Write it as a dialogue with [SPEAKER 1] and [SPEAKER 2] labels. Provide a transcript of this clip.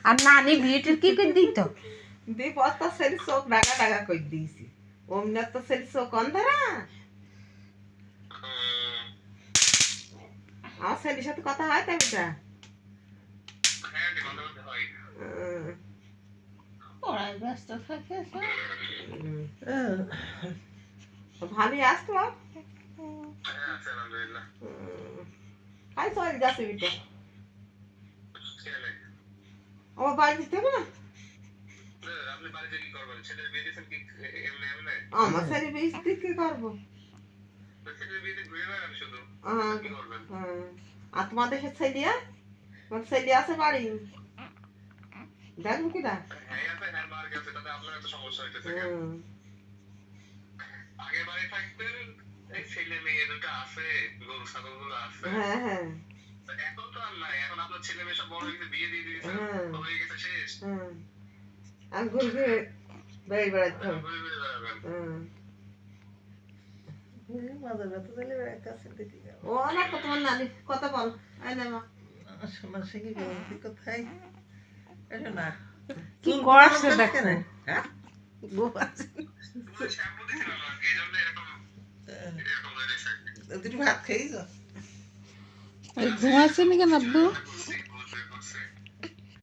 [SPEAKER 1] আর নানি বিয়েটির কি করে দিত
[SPEAKER 2] দীপ তো সেরি চোখ ডাগা ডাগা করে দিয়েছি অমনি তো সেরি চোখ অন্ধারা আমার সেরির সাথে কথা হয় তাই বেটা
[SPEAKER 1] পড়ায় ব্যস্ত থাকে
[SPEAKER 2] ভালোই আসতো কাই চল যাচ্ছে বিটা আমার বাড়ি দিতে হবে না আমার ছেলে বিয়ে কি করবো আর তোমাদের সে ছেলে তোমার ছেলে আছে বাড়ি দেখবো কিনা হ্যাঁ হ্যাঁ
[SPEAKER 3] এখন তো আর নাই এখন আপনার ছেলে মেয়ে সব বড় হয়ে বিয়ে দিয়ে দিয়েছে হয়ে গেছে শেষ
[SPEAKER 2] আমি ঘুরে ঘুরে বেড়ে বেড়াতে হবে ও না তোমার নানি কথা বল
[SPEAKER 4] কোথায় না
[SPEAKER 1] কি করছে দেখো
[SPEAKER 4] তুমি ভাত খাইছ
[SPEAKER 1] ঘুমাচ্ছে না কেন আব্বু